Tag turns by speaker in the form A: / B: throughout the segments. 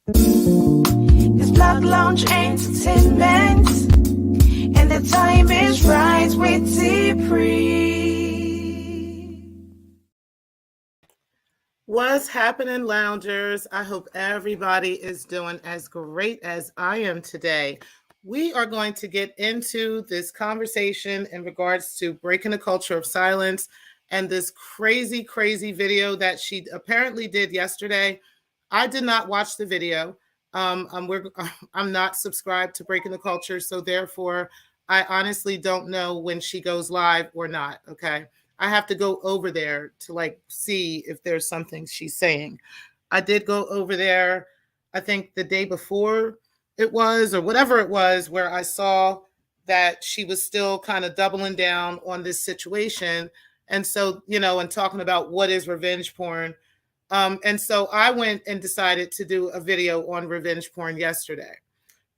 A: It's Block Lounge Entertainment, and the time is right with T-Pre.
B: What's happening, loungers? I hope everybody is doing as great as I am today. We are going to get into this conversation in regards to breaking the culture of silence and this crazy, crazy video that she apparently did yesterday. I did not watch the video. I'm not subscribed to Breaking the Culture, so therefore, I honestly don't know when she goes live or not. Okay. I have to go over there to like see if there's something she's saying. I did go over there, I think the day before it was, or whatever it was, where I saw that she was still kind of doubling down on this situation. And so, and talking about what is revenge porn. And so I went and decided to do a video on revenge porn yesterday.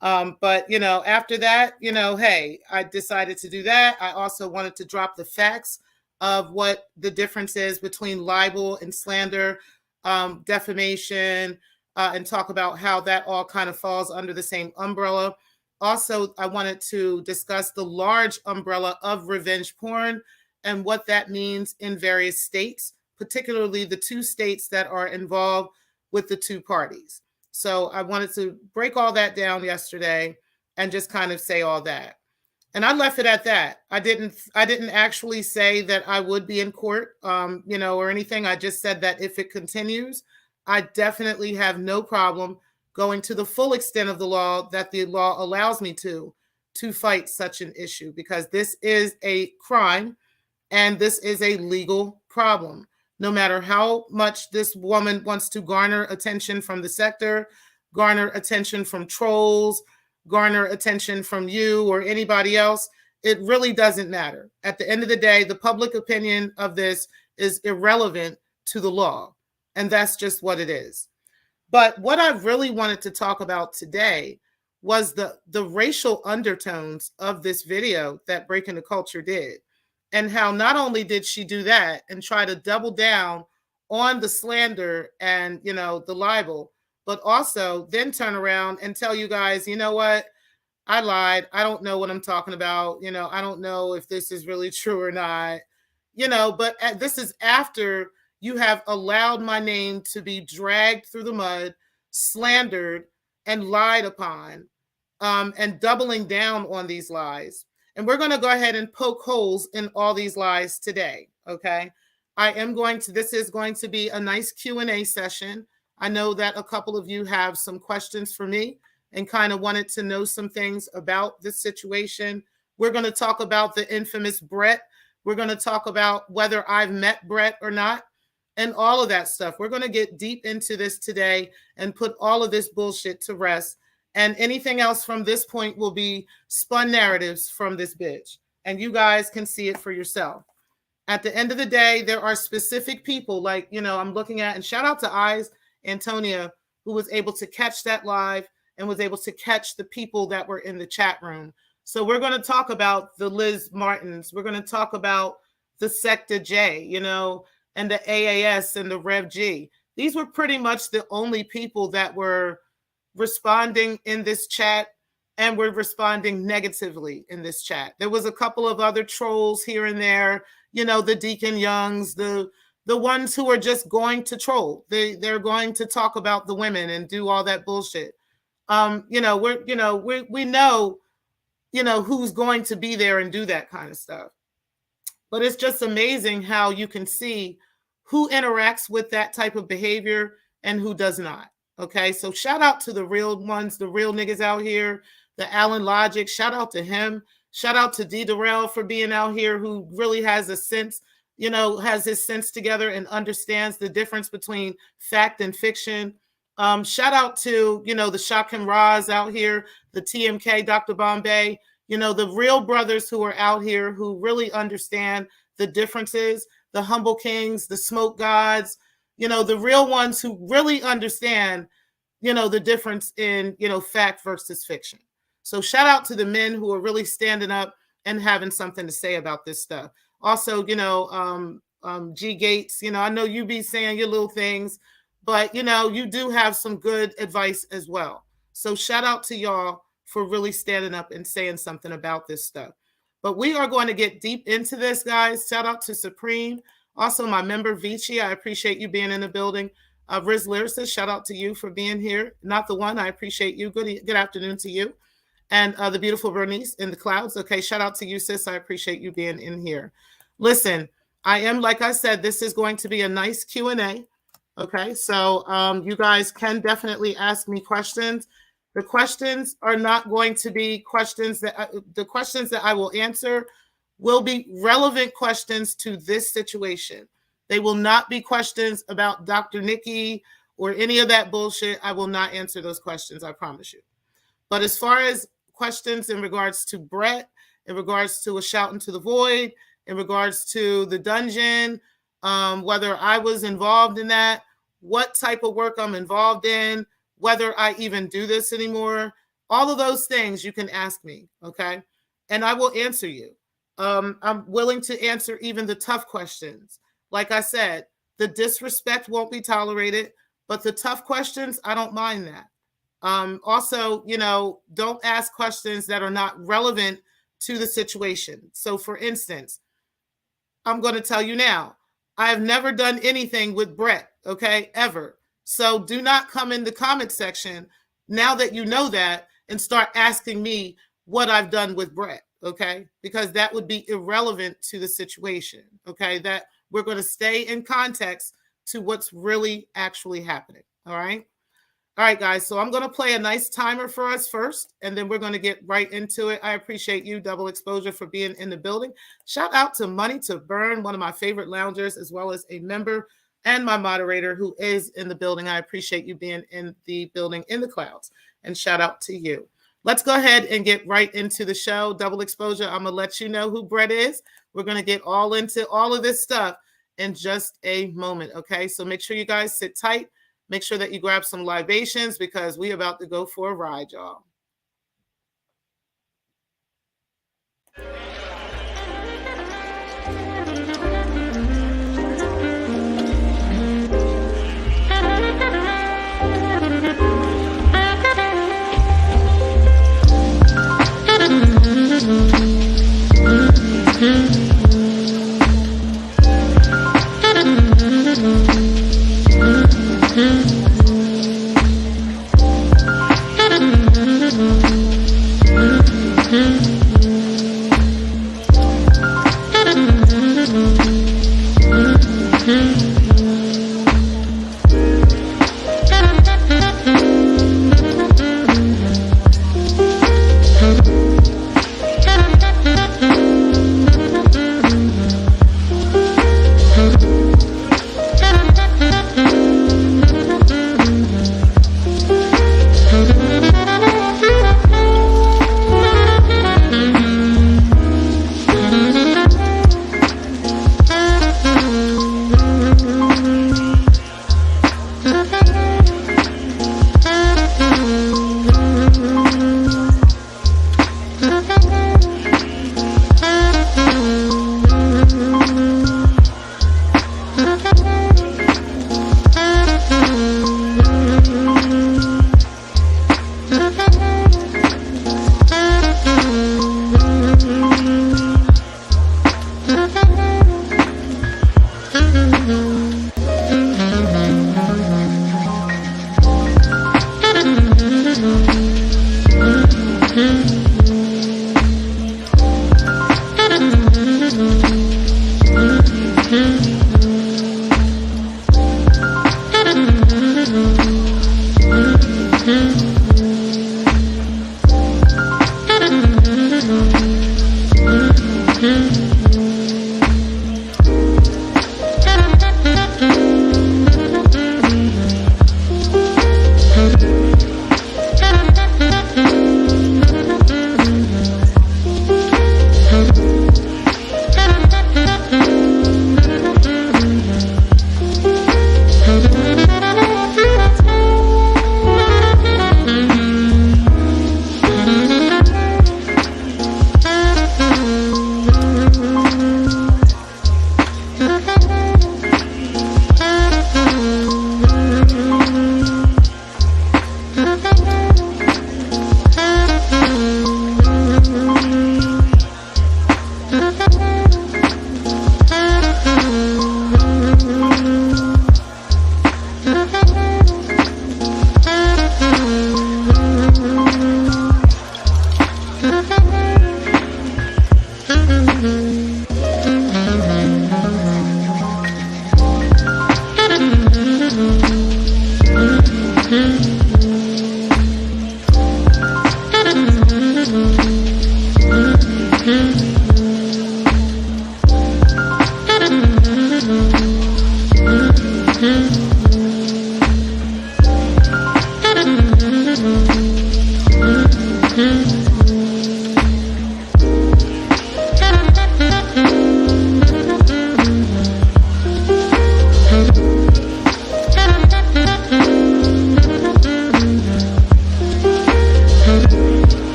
B: But after that, hey, I decided to do that. I also wanted to drop the facts of what the difference is between libel and slander, defamation, and talk about how that all kind of falls under the same umbrella. Also, I wanted to discuss the large umbrella of revenge porn and what that means in various states, particularly the two states that are involved with the two parties. So I wanted to break all that down yesterday and just kind of say all that. And I left it at that. I didn't actually say that I would be in court, or anything. I just said that if it continues, I definitely have no problem going to the full extent of the law that the law allows me to fight such an issue, because this is a crime and this is a legal problem. No matter how much this woman wants to garner attention from the sector, garner attention from trolls, garner attention from you or anybody else, it really doesn't matter. At the end of the day, the public opinion of this is irrelevant to the law. And that's just what it is. But what I really wanted to talk about today was the racial undertones of this video that Breaking the Culture did. And how not only did she do that and try to double down on the slander and, the libel, but also then turn around and tell you guys, you know what? I lied. I don't know what I'm talking about. I don't know if this is really true or not, but this is after you have allowed my name to be dragged through the mud, slandered, and lied upon, and doubling down on these lies. And we're going to go ahead and poke holes in all these lies today, okay? This is going to be a nice Q&A session. I know that a couple of you have some questions for me and kind of wanted to know some things about this situation. We're going to talk about the infamous Brett. We're going to talk about whether I've met Brett or not and all of that stuff. We're going to get deep into this today and put all of this bullshit to rest. And anything else from this point will be spun narratives from this bitch. And you guys can see it for yourself. At the end of the day, there are specific people like, I'm looking at, and shout out to Eyes Antonia, who was able to catch that live and was able to catch the people that were in the chat room. So we're going to talk about the Liz Martins. We're going to talk about the Secktah J, and the AAS and the Rev G. These were pretty much the only people that were responding in this chat, and were responding negatively in this chat. There was a couple of other trolls here and there, the Deacon Youngs, the ones who are just going to troll. They're going to talk about the women and do all that bullshit. We know, who's going to be there and do that kind of stuff. But it's just amazing how you can see who interacts with that type of behavior and who does not. Okay, so shout out to the real ones, the real niggas out here, the Alan Logic. Shout out to him. Shout out to D. Darrell for being out here, who really has a sense, has his sense together and understands the difference between fact and fiction. Shout out to, the Shakim Raz out here, the TMK, Dr. Bombay, the real brothers who are out here who really understand the differences, the Humble Kings, the Smoke Gods, the real ones who really understand, the difference in, fact versus fiction. So shout out to the men who are really standing up and having something to say about this stuff. Also, G Gates, I know you be saying your little things, but you do have some good advice as well. So shout out to y'all for really standing up and saying something about this stuff. But we are going to get deep into this, guys. Shout out to Supreme. Also, my member, Vici, I appreciate you being in the building. Riz Lyricist, shout out to you for being here. Not the one, I appreciate you. Good afternoon to you. And the beautiful Bernice in the clouds. Okay, shout out to you, sis. I appreciate you being in here. Listen, I am, like I said, this is going to be a nice Q&A. Okay, so you guys can definitely ask me questions. The questions are not going to be questions that the questions that I will answer will be relevant questions to this situation. They will not be questions about Dr. Nikki or any of that bullshit. I will not answer those questions, I promise you. But as far as questions in regards to Brett, in regards to a shout into the void, in regards to the dungeon, whether I was involved in that, what type of work I'm involved in, whether I even do this anymore, all of those things you can ask me, okay? And I will answer you. I'm willing to answer even the tough questions. Like I said, the disrespect won't be tolerated, but the tough questions, I don't mind that. Also, don't ask questions that are not relevant to the situation. So for instance, I'm going to tell you now, I have never done anything with Brett, okay, ever. So do not come in the comment section now that you know that and start asking me what I've done with Brett, okay? Because that would be irrelevant to the situation, okay? That we're going to stay in context to what's really actually happening, all right? All right, guys, so I'm going to play a nice timer for us first, and then we're going to get right into it. I appreciate you, Double Exposure, for being in the building. Shout out to Money to Burn, one of my favorite loungers, as well as a member and my moderator who is in the building. I appreciate you being in the building in the clouds, and shout out to you. Let's go ahead and get right into the show. Double Exposure, I'm going to let you know who Brett is. We're going to get all into all of this stuff in just a moment, okay? So make sure you guys sit tight. Make sure that you grab some libations because we're about to go for a ride, y'all.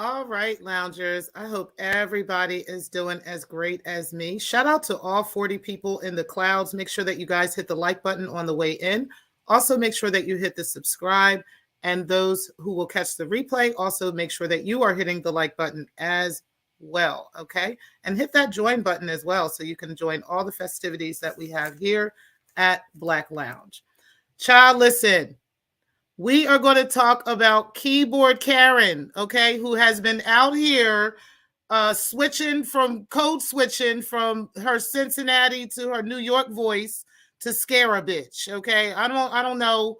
B: All right, loungers. I hope everybody is doing as great as me. Shout out to all 40 people in the clouds. Make sure that you guys hit the like button on the way in. Also, make sure that you hit the subscribe. And those who will catch the replay, also make sure that you are hitting the like button as well. Okay. And hit that join button as well so you can join all the festivities that we have here at Black Lounge. Child, listen. We are going to talk about Keyboard Karen, okay, who has been out here code switching from her Cincinnati to her New York voice to scare a bitch, okay? I don't know,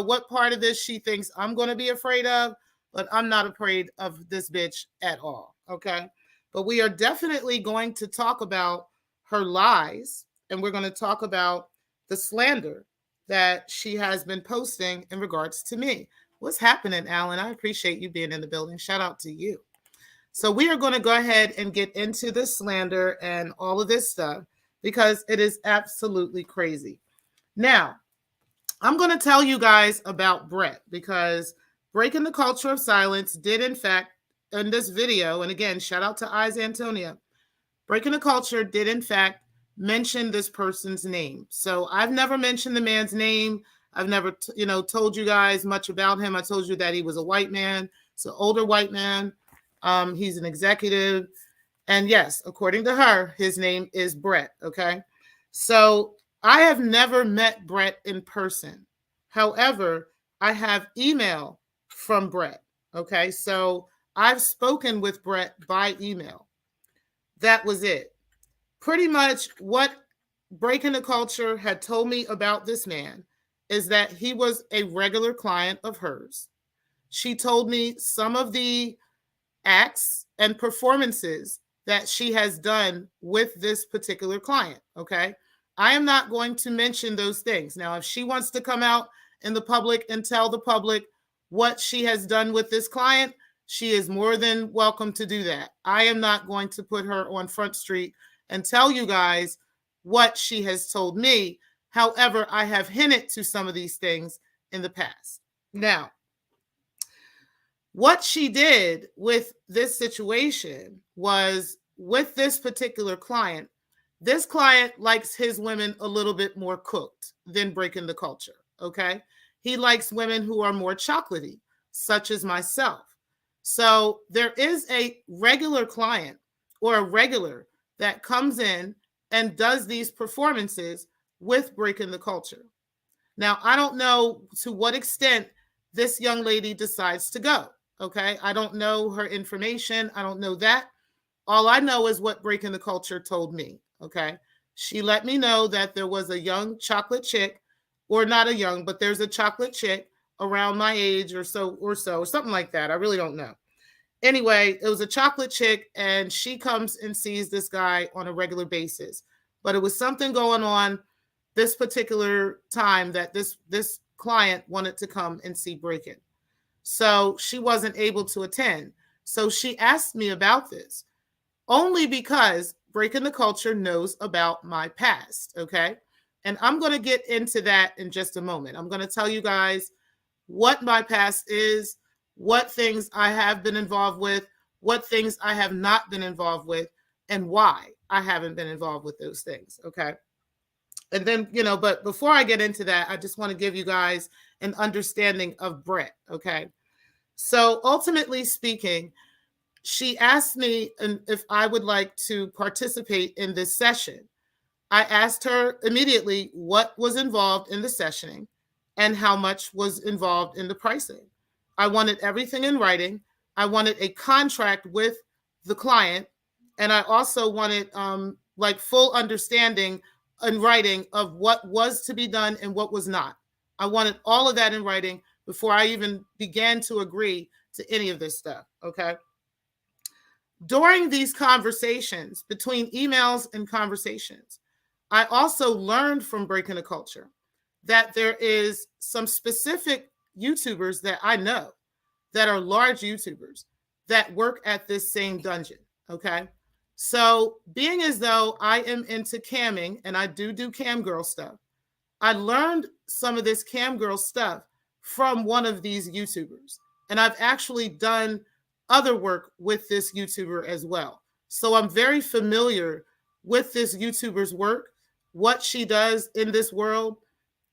B: what part of this she thinks I'm going to be afraid of, but I'm not afraid of this bitch at all, okay? But we are definitely going to talk about her lies, and we're going to talk about the slander that she has been posting in regards to me. What's happening, Alan? I appreciate you being in the building. Shout out to you. So we are going to go ahead and get into the slander and all of this stuff because it is absolutely crazy. Now, I'm going to tell you guys about Brett because Breaking the Culture of Silence did, in fact, in this video, and again, shout out to Eyes Antonia, Breaking the Culture did, in fact, mention this person's name. So I've never mentioned the man's name. I've never, told you guys much about him. I told you that he was a white man. It's an older white man. He's an executive. And yes, according to her, his name is Brett. Okay. So I have never met Brett in person. However, I have email from Brett. Okay. So I've spoken with Brett by email. That was it. Pretty much what Breaking the Culture had told me about this man is that he was a regular client of hers. She told me some of the acts and performances that she has done with this particular client. Okay. I am not going to mention those things. Now, if she wants to come out in the public and tell the public what she has done with this client, she is more than welcome to do that. I am not going to put her on Front Street and tell you guys what she has told me. However, I have hinted to some of these things in the past. Now, what she did with this situation was with this particular client, this client likes his women a little bit more cooked than Breaking the Culture, okay? He likes women who are more chocolatey, such as myself. So there is a regular client or a regular that comes in and does these performances with Breaking the Culture. Now, I don't know to what extent this young lady decides to go, okay? I don't know her information. I don't know that. All I know is what Breaking the Culture told me, okay? She let me know that there was a young chocolate chick, or not a young, but there's a chocolate chick around my age or something like that. I really don't know. Anyway, it was a chocolate chick, and she comes and sees this guy on a regular basis. But it was something going on this particular time that this client wanted to come and see Breaking. So she wasn't able to attend. So she asked me about this only because Breaking the Culture knows about my past, okay? And I'm going to get into that in just a moment. I'm going to tell you guys what my past is, what things I have been involved with, what things I have not been involved with, and why I haven't been involved with those things, okay? And then, but before I get into that, I just want to give you guys an understanding of Brett, okay? So ultimately speaking, she asked me if I would like to participate in this session. I asked her immediately what was involved in the sessioning and how much was involved in the pricing. I wanted everything in writing. I wanted a contract with the client. And I also wanted full understanding in writing of what was to be done and what was not. I wanted all of that in writing before I even began to agree to any of this stuff, okay? During these conversations, between emails and conversations, I also learned from Breaking the Culture that there is some specific YouTubers that I know that are large YouTubers that work at this same dungeon, okay? So being as though I am into camming and I do cam girl stuff, I learned some of this cam girl stuff from one of these YouTubers. And I've actually done other work with this YouTuber as well. So I'm very familiar with this YouTuber's work, what she does in this world.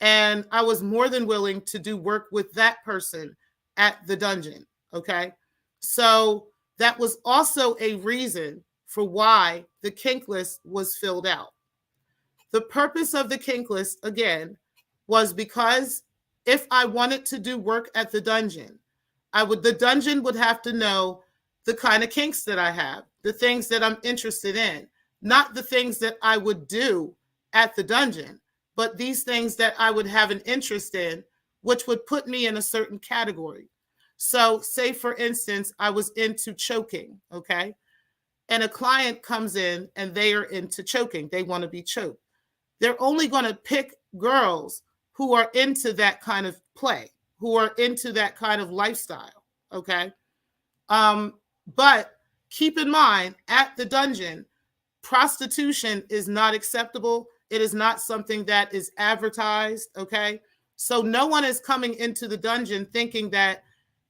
B: And I was more than willing to do work with that person at the dungeon. Okay. So that was also a reason for why the kink list was filled out. The purpose of the kink list, again, was because if I wanted to do work at the dungeon, the dungeon would have to know the kind of kinks that I have, the things that I'm interested in, not the things that I would do at the dungeon, but these things that I would have an interest in, which would put me in a certain category. So say, for instance, I was into choking, okay? And a client comes in and they are into choking. They want to be choked. They're only going to pick girls who are into that kind of play, who are into that kind of lifestyle, okay? But keep in mind, at the dungeon, prostitution is not acceptable. It is not something that is advertised, okay? So no one is coming into the dungeon thinking that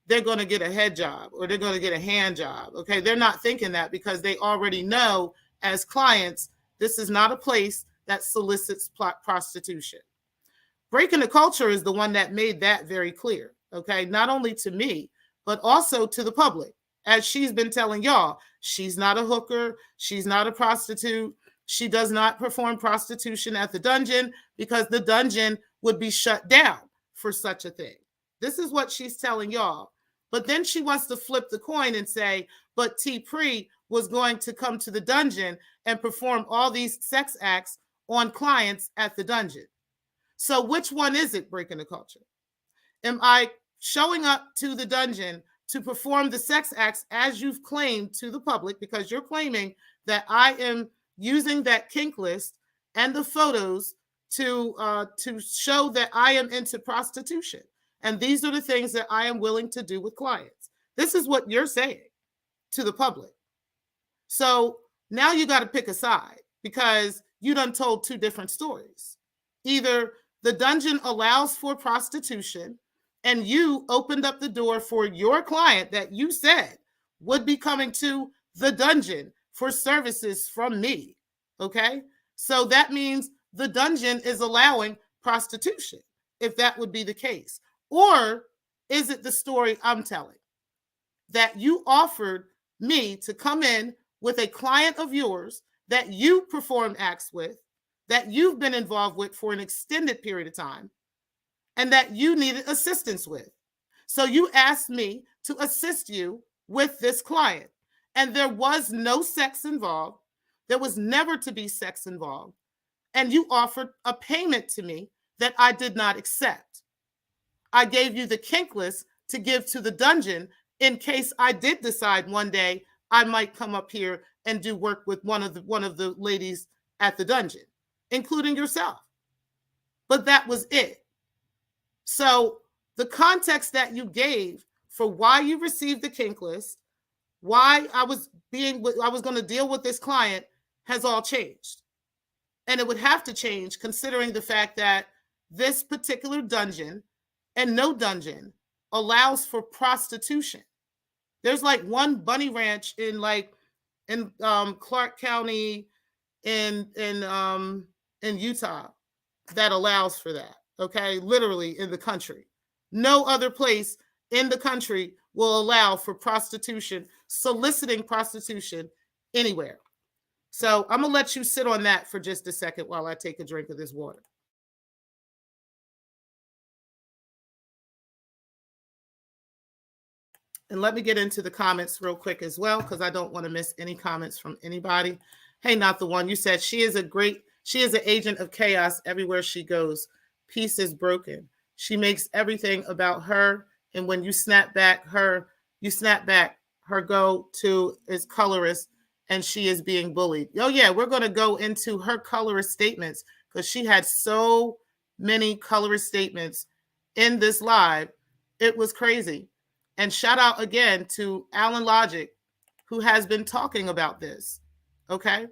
B: they're going to get a head job or they're going to get a hand job, okay? They're not thinking that because they already know as clients, this is not a place that solicits prostitution. Breaking the Culture is the one that made that very clear, okay? Not only to me, but also to the public. As she's been telling y'all, she's not a hooker, she's not a prostitute, she does not perform prostitution at the dungeon because the dungeon would be shut down for such a thing. This is what she's telling y'all. But then she wants to flip the coin and say, but T. Pre was going to come to the dungeon and perform all these sex acts on clients at the dungeon. So which one is it, Breaking the Culture? Am I showing up to the dungeon to perform the sex acts as you've claimed to the public, because you're claiming that I am using that kink list and the photos to show that I am into prostitution? And these are the things that I am willing to do with clients. This is what you're saying to the public. So now you got to pick a side because you done told two different stories. Either the dungeon allows for prostitution and you opened up the door for your client that you said would be coming to the dungeon for services from me, okay? So that means the dungeon is allowing prostitution, if that would be the case. Or is it the story I'm telling? That you offered me to come in with a client of yours that you performed acts with, that you've been involved with for an extended period of time, and that you needed assistance with. So you asked me to assist you with this client. And there was no sex involved. There was never to be sex involved. And you offered a payment to me that I did not accept. I gave you the kink list to give to the dungeon in case I did decide one day I might come up here and do work with one of the ladies at the dungeon, including yourself. But that was it. So the context that you gave for why you received the kink list, why I was going to deal with this client has all changed. And it would have to change considering the fact that this particular dungeon and no dungeon allows for prostitution. There's like one bunny ranch in Clark County in Utah that allows for that. Okay, literally in the country. No other place in the country will allow for prostitution, soliciting prostitution anywhere. So I'm gonna let you sit on that for just a second while I take a drink of this water. And let me get into the comments real quick as well, because I don't want to miss any comments from anybody. Hey, not the one. You said she is an agent of chaos everywhere she goes. Peace is broken. She makes everything about her. And when you snap back, her go to is colorist and she is being bullied. Oh yeah, we're going to go into her colorist statements because she had so many colorist statements in this live. It was crazy. And shout out again to Alan Logic, who has been talking about this. Okay.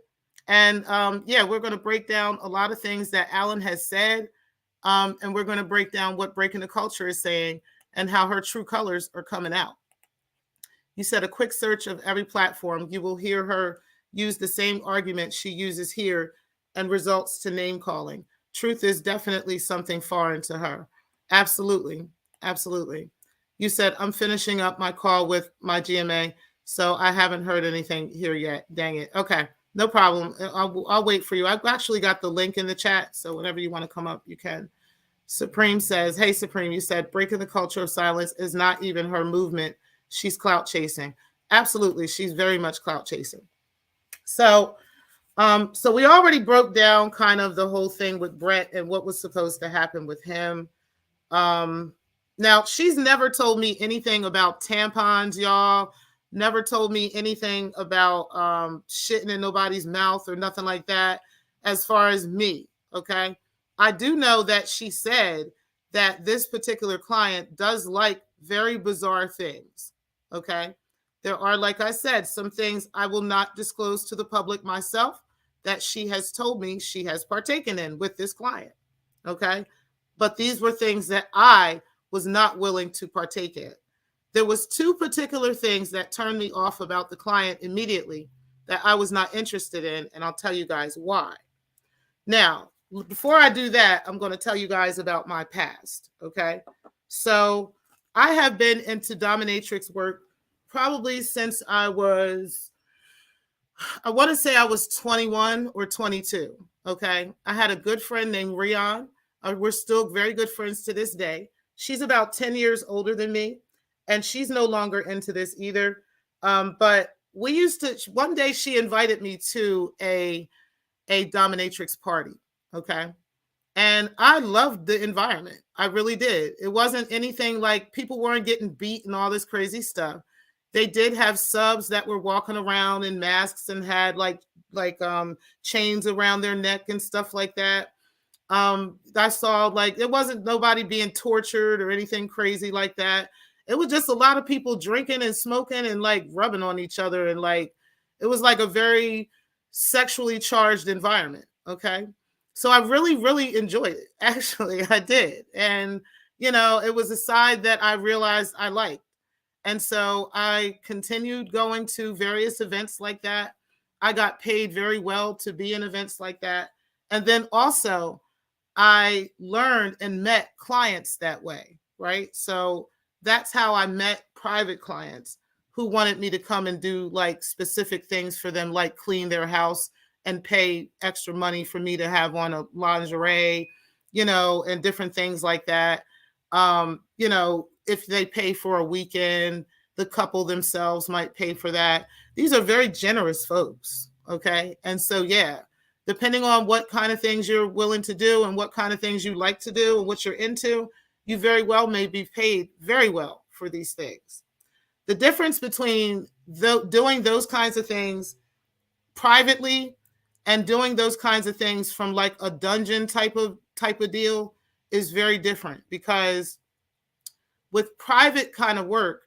B: And yeah, we're going to break down a lot of things that Alan has said. And we're going to break down what Breaking the Culture is saying and how her true colors are coming out. You said a quick search of every platform, you will hear her use the same argument she uses here and results to name calling. Truth is definitely something foreign to her. Absolutely. Absolutely. You said, I'm finishing up my call with my GMA, so I haven't heard anything here yet. Dang it. Okay. No problem. I'll wait for you. I've actually got the link in the chat, so whenever you want to come up, you can. Supreme says, hey, Supreme, you said breaking the culture of silence is not even her movement. She's clout chasing. Absolutely. She's very much clout chasing. So we already broke down kind of the whole thing with Brett and what was supposed to happen with him. Now, she's never told me anything about tampons, y'all. Never told me anything about shitting in nobody's mouth or nothing like that as far as me, okay? I do know that she said that this particular client does like very bizarre things, okay? There are, like I said, some things I will not disclose to the public myself that she has told me she has partaken in with this client, okay? But these were things that I was not willing to partake in. There was two particular things that turned me off about the client immediately that I was not interested in, and I'll tell you guys why. Now, before I do that, I'm going to tell you guys about my past, okay? So I have been into dominatrix work probably since I want to say I was 21 or 22, okay? I had a good friend named Rion. We're still very good friends to this day. She's about 10 years older than me, and she's no longer into this either. But we used to, one day she invited me to a dominatrix party, okay? And I loved the environment. I really did. It wasn't anything like people weren't getting beat and all this crazy stuff. They did have subs that were walking around in masks and had like chains around their neck and stuff like that. I saw like it wasn't nobody being tortured or anything crazy like that. It was just a lot of people drinking and smoking and like rubbing on each other, and like it was like a very sexually charged environment. Okay. So I really, really enjoyed it. Actually, I did. And, you know, it was a side that I realized I liked. And so I continued going to various events like that. I got paid very well to be in events like that. And then also, I learned and met clients that way, right? So that's how I met private clients who wanted me to come and do like specific things for them, like clean their house and pay extra money for me to have on a lingerie, you know, and different things like that. You know, if they pay for a weekend, the couple themselves might pay for that. These are very generous folks, okay? And so, yeah, depending on what kind of things you're willing to do and what kind of things you like to do and what you're into, you very well may be paid very well for these things. The difference between doing those kinds of things privately and doing those kinds of things from like a dungeon type of deal is very different, because with private kind of work,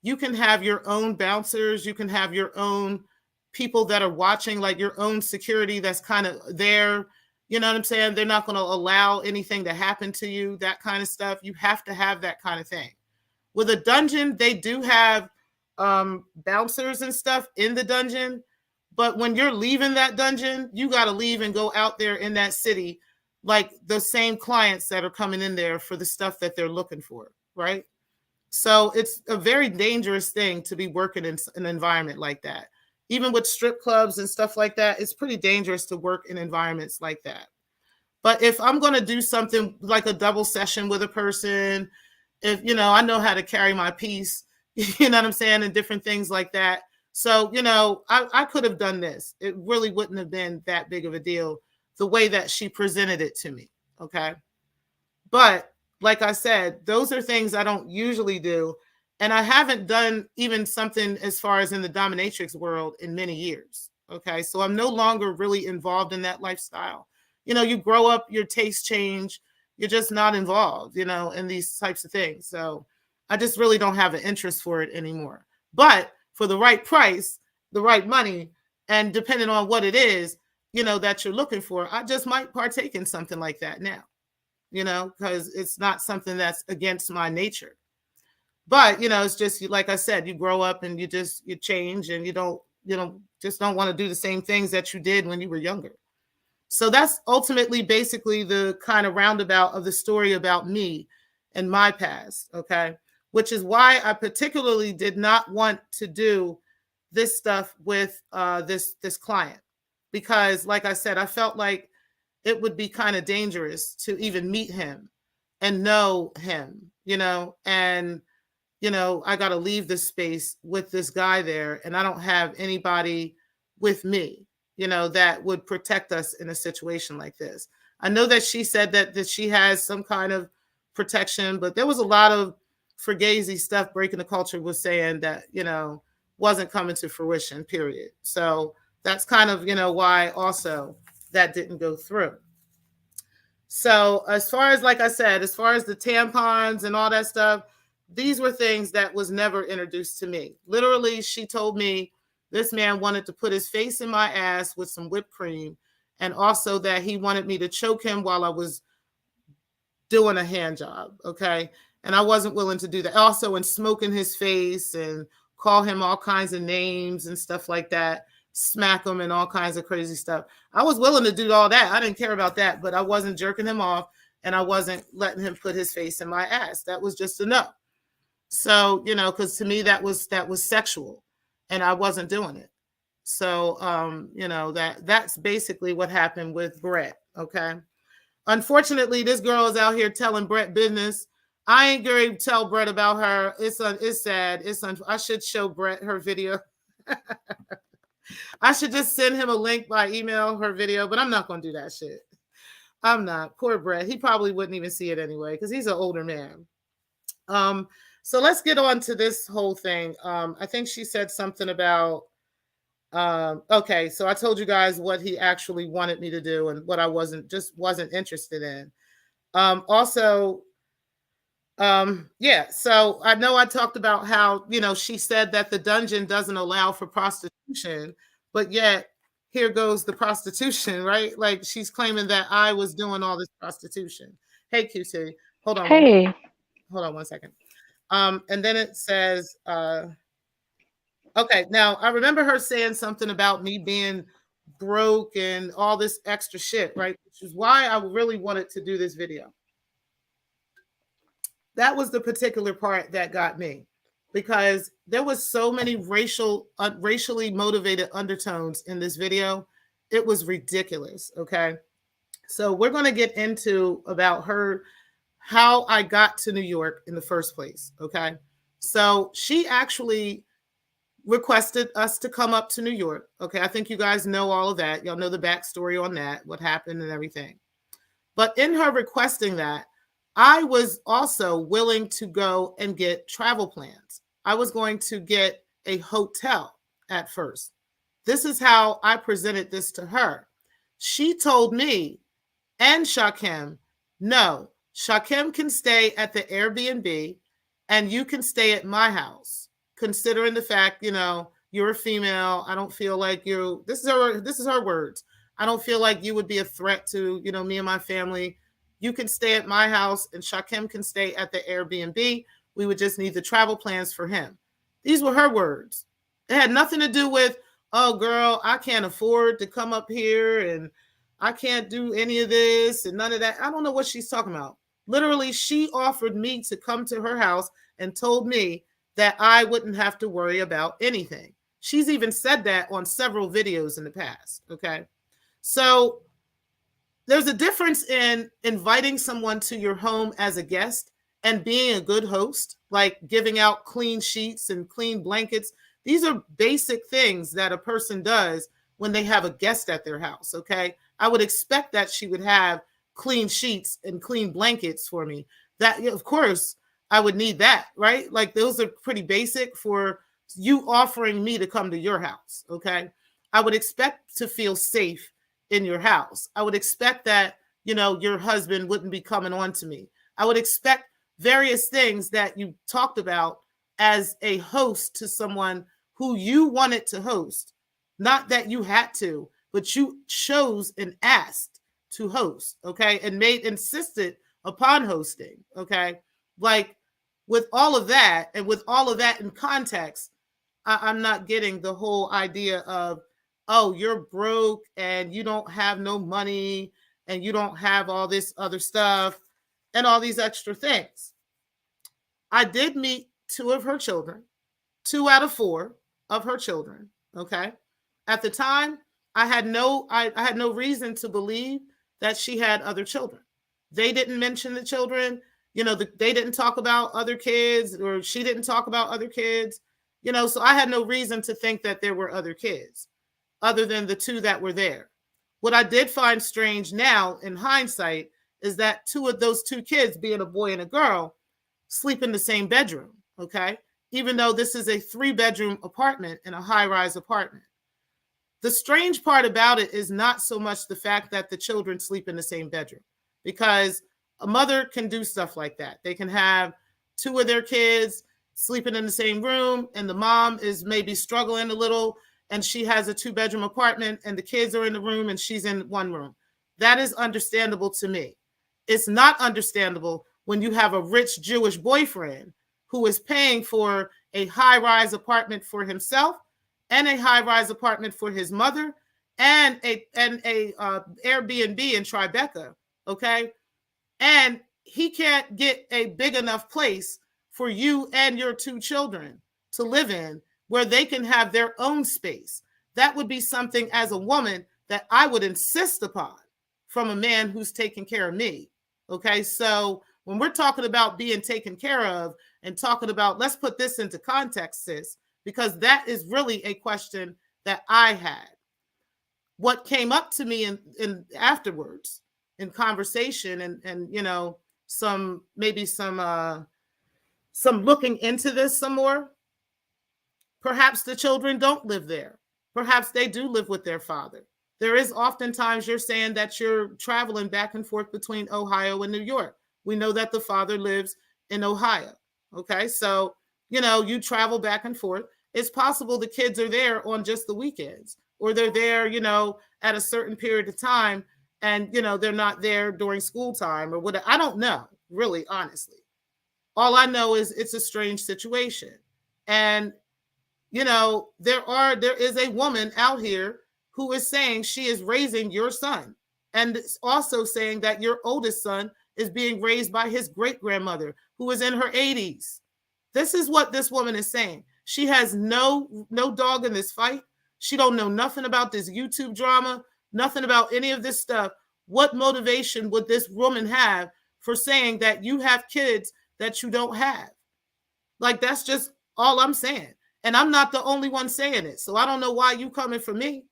B: you can have your own bouncers, you can have your own people that are watching, like your own security that's kind of there. You know what I'm saying? They're not going to allow anything to happen to you, that kind of stuff. You have to have that kind of thing. With a dungeon, they do have bouncers and stuff in the dungeon. But when you're leaving that dungeon, you got to leave and go out there in that city, like the same clients that are coming in there for the stuff that they're looking for, right? So it's a very dangerous thing to be working in an environment like that. Even with strip clubs and stuff like that, it's pretty dangerous to work in environments like that. But if I'm going to do something like a double session with a person, if, you know, I know how to carry my piece, you know what I'm saying, and different things like that. So, you know, I could have done this. It really wouldn't have been that big of a deal the way that she presented it to me. Okay. But like I said, those are things I don't usually do. And I haven't done even something as far as in the dominatrix world in many years. Okay. So I'm no longer really involved in that lifestyle. You know, you grow up, your tastes change. You're just not involved, you know, in these types of things. So I just really don't have an interest for it anymore. But for the right price, the right money, and depending on what it is, you know, that you're looking for, I just might partake in something like that now, you know, because it's not something that's against my nature. But it's just like I said, you grow up and you change, and just don't want to do the same things that you did when you were younger. So that's ultimately basically the kind of roundabout of the story about me and my past, okay? Which is why I particularly did not want to do this stuff with this client, because like I said, I felt like it would be kind of dangerous to even meet him and know him, and I got to leave this space with this guy there, and I don't have anybody with me, that would protect us in a situation like this. I know that she said that she has some kind of protection, but there was a lot of fugazi stuff Breaking the Culture was saying that, wasn't coming to fruition, period. So that's kind of, why also that didn't go through. So as far as, like I said, as far as the tampons and all that stuff, these were things that was never introduced to me. Literally, she told me this man wanted to put his face in my ass with some whipped cream, and also that he wanted me to choke him while I was doing a hand job, okay? And I wasn't willing to do that. Also, and smoke in his face and call him all kinds of names and stuff like that, smack him and all kinds of crazy stuff. I was willing to do all that. I didn't care about that, but I wasn't jerking him off, and I wasn't letting him put his face in my ass. That was just a no. So, because to me that was sexual, and I wasn't doing it. So, that's basically what happened with Brett. Okay. Unfortunately, this girl is out here telling Brett business. I ain't going to tell Brett about her. It's sad. I should show Brett her video. I should just send him a link by email, her video, but I'm not going to do that shit. I'm not. Poor Brett. He probably wouldn't even see it anyway, because he's an older man. So let's get on to this whole thing. I think she said something about, okay, so I told you guys what he actually wanted me to do and what I wasn't interested in. Yeah, so I know I talked about how, she said that the dungeon doesn't allow for prostitution, but yet here goes the prostitution, right? Like, she's claiming that I was doing all this prostitution. Hey, QC, hold on.
C: Hey.
B: Hold on one second. And then it says, okay, now I remember her saying something about me being broke and all this extra shit, right? Which is why I really wanted to do this video. That was the particular part that got me, because there was so many racially motivated undertones in this video. It was ridiculous, okay? So we're going to get into about her, how I got to New York in the first place, okay? So she actually requested us to come up to New York, okay? I think you guys know all of that. Y'all know the backstory on that, what happened and everything. But in her requesting that, I was also willing to go and get travel plans. I was going to get a hotel at first. This is how I presented this to her. She told me and Shakim, no, Shakim can stay at the Airbnb and you can stay at my house, considering the fact, you're a female. I don't feel like this is her words. I don't feel like you would be a threat to, me and my family. You can stay at my house and Shakim can stay at the Airbnb. We would just need the travel plans for him. These were her words. It had nothing to do with, oh, girl, I can't afford to come up here and I can't do any of this and none of that. I don't know what she's talking about. Literally, she offered me to come to her house and told me that I wouldn't have to worry about anything. She's even said that on several videos in the past, okay? So there's a difference in inviting someone to your home as a guest and being a good host, like giving out clean sheets and clean blankets. These are basic things that a person does when they have a guest at their house, okay? I would expect that she would have clean sheets and clean blankets for me. That, of course, I would need that, right? Like, those are pretty basic for you offering me to come to your house, okay? I would expect to feel safe in your house. I would expect that, your husband wouldn't be coming on to me. I would expect various things that you talked about as a host to someone who you wanted to host. Not that you had to, but you chose and asked to host, okay? And insisted upon hosting, okay? Like, with all of that, and with all of that in context, I'm not getting the whole idea of, oh, you're broke and you don't have no money and you don't have all this other stuff and all these extra things. I did meet 2 of her children, 2 out of 4 of her children. Okay. At the time, I had no reason to believe that she had other children. They didn't mention the children. They didn't talk about other kids, or she didn't talk about other kids. So I had no reason to think that there were other kids other than the 2 that were there. What I did find strange now in hindsight is that 2 of those 2 kids, being a boy and a girl, sleep in the same bedroom. Okay. Even though this is a 3-bedroom apartment and a high-rise apartment. The strange part about it is not so much the fact that the children sleep in the same bedroom, because a mother can do stuff like that. They can have 2 of their kids sleeping in the same room, and the mom is maybe struggling a little, and she has a 2-bedroom apartment, and the kids are in the room and she's in one room. That is understandable to me. It's not understandable when you have a rich Jewish boyfriend who is paying for a high-rise apartment for himself and a high-rise apartment for his mother and a Airbnb in Tribeca, okay? And he can't get a big enough place for you and your 2 children to live in where they can have their own space. That would be something as a woman that I would insist upon from a man who's taking care of me, okay? So when we're talking about being taken care of and talking about, let's put this into context, sis, because that is really a question that I had. What came up to me in afterwards in conversation and some looking into this some more. Perhaps the children don't live there. Perhaps they do live with their father. There is oftentimes, you're saying that you're traveling back and forth between Ohio and New York. We know that the father lives in Ohio. Okay, so you travel back and forth. It's possible the kids are there on just the weekends, or they're there, at a certain period of time, and they're not there during school time or whatever. I don't know, really, honestly. All I know is it's a strange situation. And there is a woman out here who is saying she is raising your son, and it's also saying that your oldest son is being raised by his great-grandmother who is in her 80s. This is what this woman is saying. She has no dog in this fight. She don't know nothing about this YouTube drama, nothing about any of this stuff. What motivation would this woman have for saying that you have kids that you don't have? Like, that's just all I'm saying. And I'm not the only one saying it. So I don't know why you coming for me.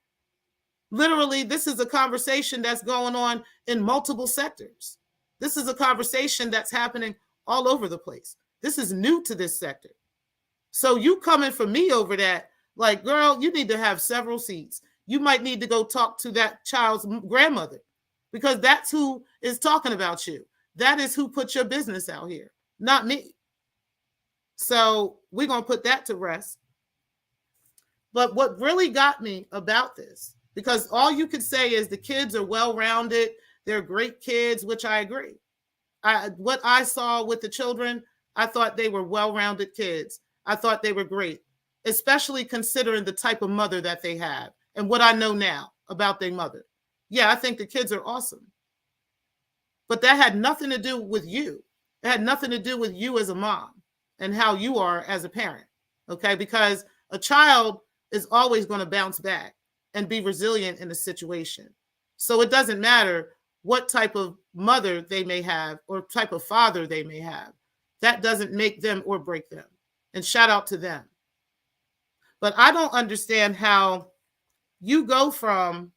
B: Literally, this is a conversation that's going on in multiple sectors. This is a conversation that's happening all over the place. This is new to this sector. So you coming for me over that, like, girl, you need to have several seats. You might need to go talk to that child's grandmother, because that's who is talking about you. That is who put your business out here, not me. So we're going to put that to rest. But what really got me about this, because all you could say is the kids are well-rounded, they're great kids, which I agree. What I saw with the children, I thought they were well-rounded kids. I thought they were great, especially considering the type of mother that they have and what I know now about their mother. Yeah, I think the kids are awesome. But that had nothing to do with you. It had nothing to do with you as a mom and how you are as a parent, okay? Because a child is always going to bounce back and be resilient in a situation. So it doesn't matter what type of mother they may have or type of father they may have. That doesn't make them or break them. And shout out to them. But I don't understand how you go from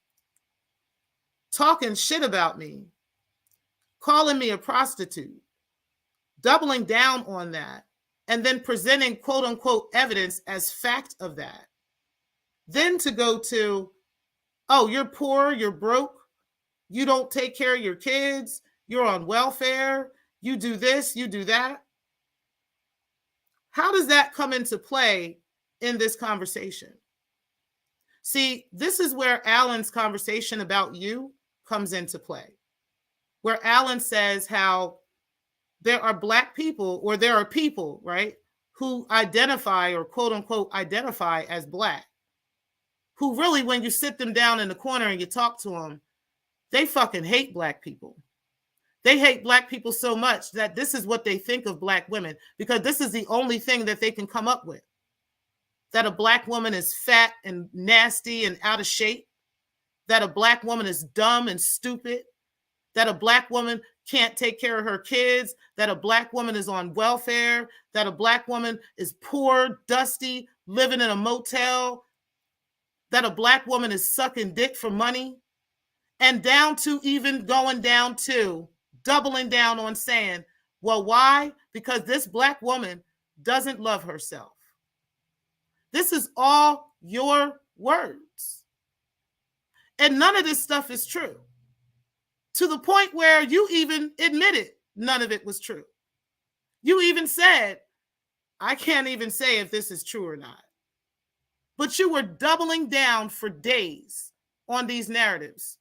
B: talking shit about me, calling me a prostitute, doubling down on that, and then presenting quote unquote evidence as fact of that. Then to go to, oh, you're poor, you're broke, you don't take care of your kids, you're on welfare, you do this, you do that. How does that come into play in this conversation? See, this is where Alan's conversation about you comes into play, where Alan says how there are Black people, or there are people, right, who identify, or quote unquote identify as Black, who really, when you sit them down in the corner and you talk to them, they fucking hate Black people. They hate Black people so much that this is what they think of Black women, because this is the only thing that they can come up with. That a Black woman is fat and nasty and out of shape. That a Black woman is dumb and stupid. That a Black woman can't take care of her kids. That a Black woman is on welfare. That a Black woman is poor, dusty, living in a motel. That a Black woman is sucking dick for money. And down to even going down to doubling down on saying, well, why? Because this Black woman doesn't love herself. This is all your words. And none of this stuff is true. To the point where you even admitted none of it was true. You even said, I can't even say if this is true or not. But you were doubling down for days on these narratives.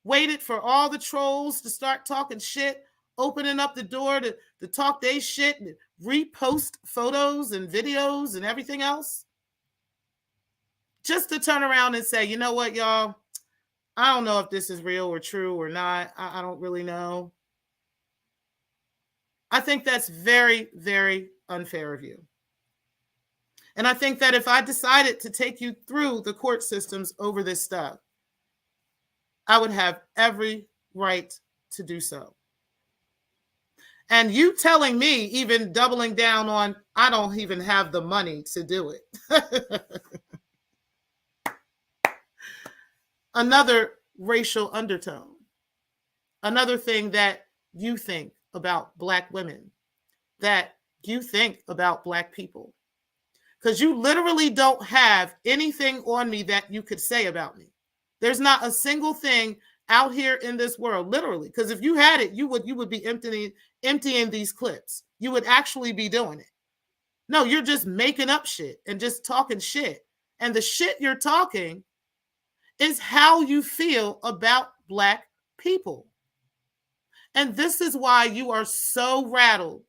B: Waited for all the trolls to start talking shit, opening up the door to talk their shit, and repost photos and videos and everything else. Just to turn around and say, you know what, y'all? I don't know if this is real or true or not. I don't really know. I think that's very, very unfair of you. And I think that if I decided to take you through the court systems over this stuff, I would have every right to do so. And you telling me, even doubling down on, I don't even have the money to do it. Another racial undertone. Another thing that you think about Black women, that you think about Black people. Because you literally don't have anything on me that you could say about me. There's not a single thing out here in this world, literally. Because if you had it, you would be emptying these clips. You would actually be doing it. No, you're just making up shit and just talking shit. And the shit you're talking is how you feel about Black people. And this is why you are so rattled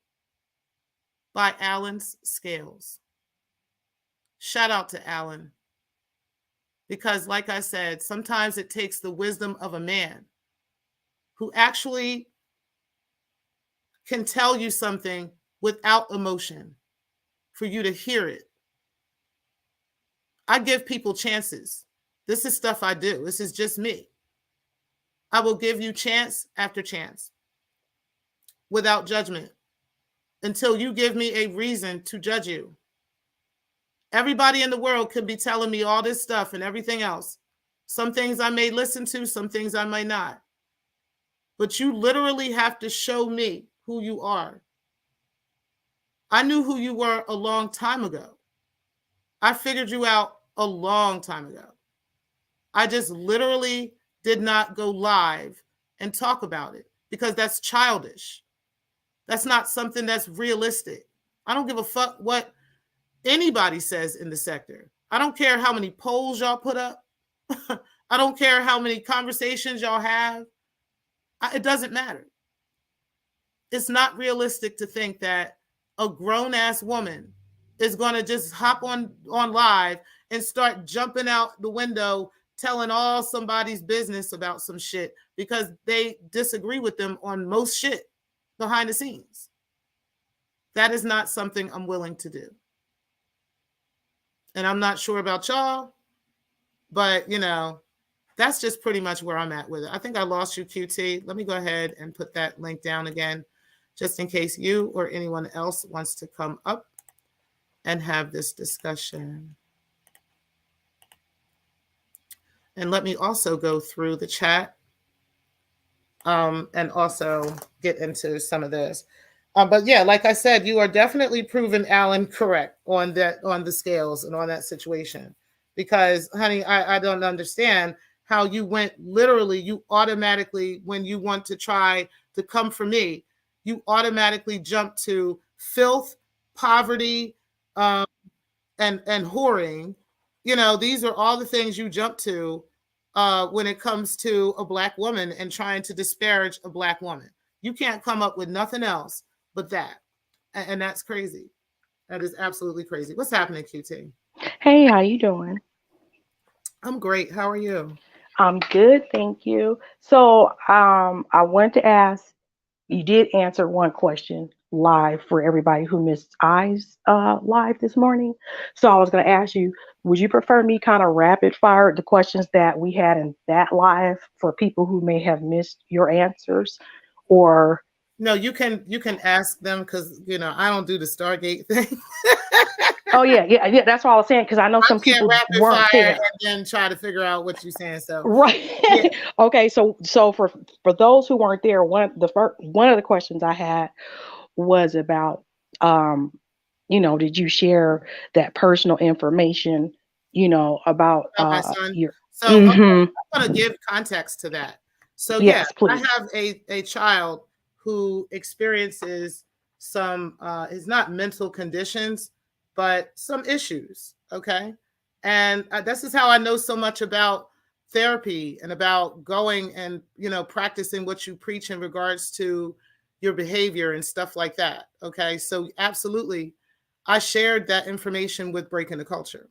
B: by Alan's scales. Shout out to Alan. Because like I said, sometimes it takes the wisdom of a man who actually can tell you something without emotion for you to hear it. I give people chances. This is stuff I do. This is just me. I will give you chance after chance without judgment until you give me a reason to judge you. Everybody in the world could be telling me all this stuff and everything else. Some things I may listen to, some things I might not. But you literally have to show me who you are. I knew who you were a long time ago. I figured you out a long time ago. I just literally did not go live and talk about it because that's childish. That's not something that's realistic. I don't give a fuck what anybody says in the sector. I don't care how many polls y'all put up. I don't care how many conversations y'all have. It doesn't matter. It's not realistic to think that a grown-ass woman is going to just hop on live and start jumping out the window telling all somebody's business about some shit because they disagree with them on most shit behind the scenes. That is not something I'm willing to do. And I'm not sure about y'all, but, you know, that's just pretty much where I'm at with it. I think I lost you, QT. Let me go ahead and put that link down again, just in case you or anyone else wants to come up and have this discussion. And let me also go through the chat and also get into some of this. But yeah, like I said, you are definitely proving Alan correct on that, on the scales and on that situation. Because, honey, I don't understand how you went literally, you automatically, when you want to try to come for me, you automatically jump to filth, poverty, and whoring. You know, these are all the things you jump to when it comes to a Black woman and trying to disparage a Black woman. You can't come up with nothing else but that. And that's crazy. That is absolutely crazy. What's happening, QT?
C: Hey, how you doing?
B: I'm great. How are you?
C: I'm good, thank you. So, I want to ask, you did answer one question live for everybody who missed eyes live this morning. So I was going to ask you, would you prefer me kind of rapid fire the questions that we had in that live for people who may have missed your answers, or
B: No, you can ask them because I don't do the Stargate thing.
C: oh yeah, that's what I was saying because I know
B: I
C: some
B: can't
C: people
B: rapid
C: weren't
B: fire
C: there.
B: and then try to figure out what you're saying. So
C: Right.
B: yeah,
C: Okay, so for those who weren't there, one of the questions I had was about um did you share that personal information, about
B: about my son.
C: your
B: So okay,
C: mhm.
B: I'm gonna give context to that. So yeah,
C: Yes,
B: I
C: please.
B: have a child who experiences some is not mental conditions, but some issues. Okay, and this is how I know so much about therapy and about going and practicing what you preach in regards to your behavior and stuff like that. Okay, so absolutely, I shared that information with Breaking the Culture.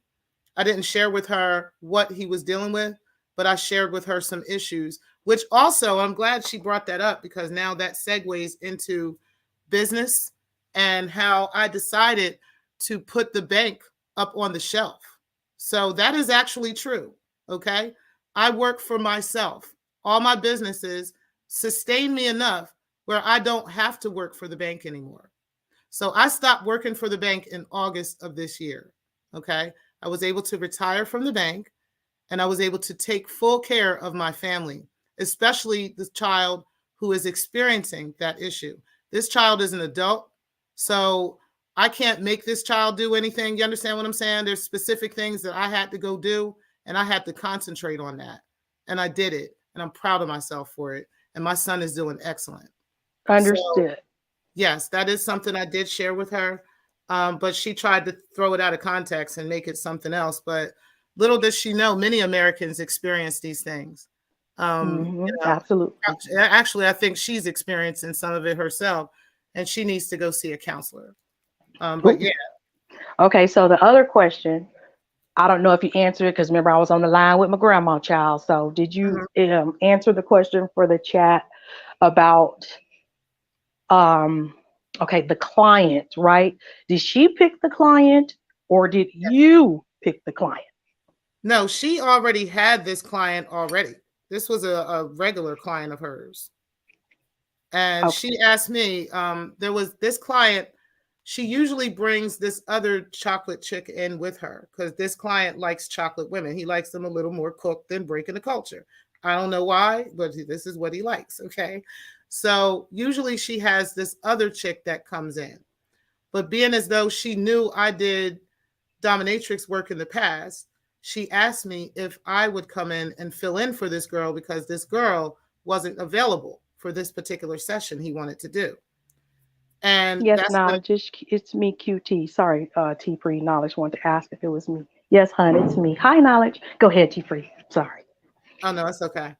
B: I didn't share with her what he was dealing with, but I shared with her some issues, which also I'm glad she brought that up because now that segues into business and how I decided to put the bank up on the shelf. So that is actually true. Okay. I work for myself. All my businesses sustain me enough where I don't have to work for the bank anymore. So I stopped working for the bank in August of this year. Okay. I was able to retire from the bank and I was able to take full care of my family, especially the child who is experiencing that issue. This child is an adult, so I can't make this child do anything. You understand what I'm saying? There's specific things that I had to go do, and I had to concentrate on that. And I did it, and I'm proud of myself for it. And my son is doing excellent. So
C: Understood.
B: yes, that is something I did share with her. But she tried to throw it out of context and make it something else. But little does she know, many Americans experience these things. You know,
C: Absolutely.
B: actually, I think she's experiencing some of it herself, and she needs to go see a counselor. But yeah,
C: Ooh. Okay, so the other question, I don't know if you answered it because remember I was on the line with my grandma child. So did you
B: mhm.
C: answer the question for the chat about um okay, the client, right? Did she pick the client or did you pick the client?
B: No, she already had this client already. This was a regular client of hers. And
C: Okay.
B: she asked me, there was this client, she usually brings this other chocolate chick in with her because this client likes chocolate women. He likes them a little more cooked than Breaking the Culture. I don't know why, but this is what he likes. Okay. So usually she has this other chick that comes in. But being as though she knew I did dominatrix work in the past, she asked me if I would come in and fill in for this girl because this girl wasn't available for this particular session he wanted to do. And
C: Yes,
B: that's when,
C: knowledge. It's me, QT. Sorry, T Free. Knowledge wanted to ask if it was me. Yes, hun, it's me. Hi, knowledge. Go ahead, T Free. Sorry.
B: oh no, it's okay.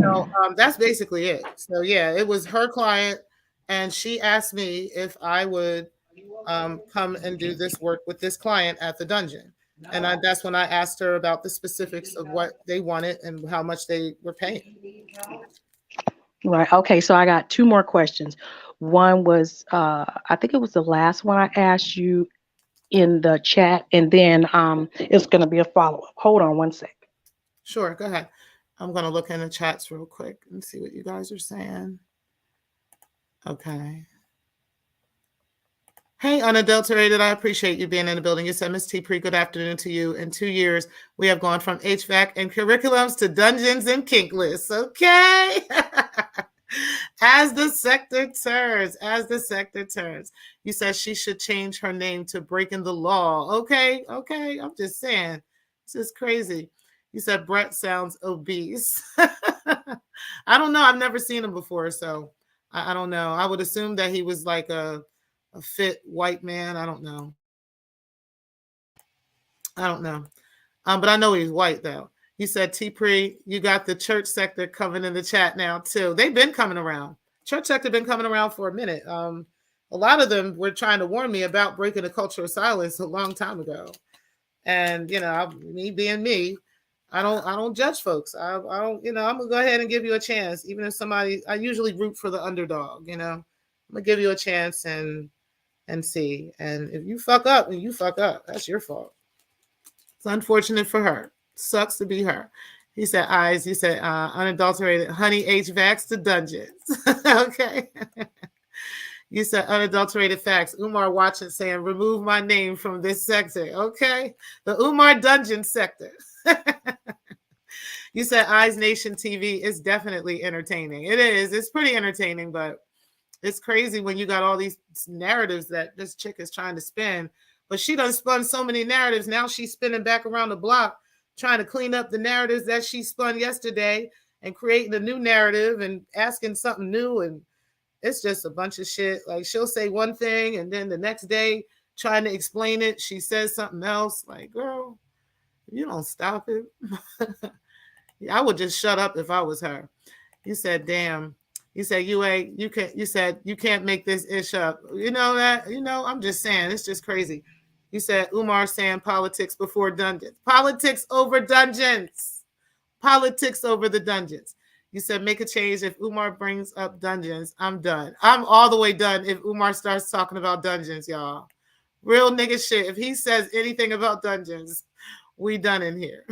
B: So that's basically it. So yeah, it was her client, and she asked me if I would come and do this work with this client at the dungeon. And that's when I asked her about the specifics of what they wanted and how much they were paying.
C: Right. Okay. So I got two more questions. One was, I think it was the last one I asked you in the chat, and then it's going to be a follow up. Hold on one sec.
B: Sure, go ahead. I'm going to look in the chats real quick and see what you guys are saying. Okay. Hey, unadulterated. I appreciate you being in the building. You said, Miss T. Pre, good afternoon to you. In 2 years, we have gone from HVAC and curriculums to dungeons and kink lists. Okay. As the sector turns, you said she should change her name to Breaking the Law. Okay. Okay. I'm just saying, this is crazy. You said Brett sounds obese. I don't know. I've never seen him before. So I don't know. I would assume that he was like a fit white man. I don't know. I don't know. But I know he's white though. He said, T Pre, you got the church sector coming in the chat now too. They've been coming around. Church sector been coming around for a minute. a lot of them were trying to warn me about breaking the culture of silence a long time ago. And me being me, I don't judge folks. I don't, I'm gonna go ahead and give you a chance, even if somebody. I usually root for the underdog. I'm gonna give you a chance and see. And if you fuck up, and you fuck up, that's your fault. It's unfortunate for her. Sucks to be her. He said, eyes. He said, unadulterated honey HVACs to dungeons. Okay. You said unadulterated facts. Umar watching saying, remove my name from this sector. Okay. The Umar Dungeon sector. You said Eyes Nation TV is definitely entertaining. It is. It's pretty entertaining, but it's crazy when you got all these narratives that this chick is trying to spin. But she done spun so many narratives. Now she's spinning back around the block, trying to clean up the narratives that she spun yesterday and creating a new narrative and asking something new. And it's just a bunch of shit. Like, she'll say one thing and then the next day, trying to explain it, she says something else. Like, girl, you don't stop it. I would just shut up if I was her. You said, damn. You said, you said you can't make this ish up. You know that? I'm just saying, it's just crazy. You said Umar saying politics before dungeons. Politics over dungeons. Politics over the dungeons. You said make a change. If Umar brings up dungeons, I'm done. I'm all the way done if Umar starts talking about dungeons, y'all. Real nigga shit. If he says anything about dungeons, we done in here.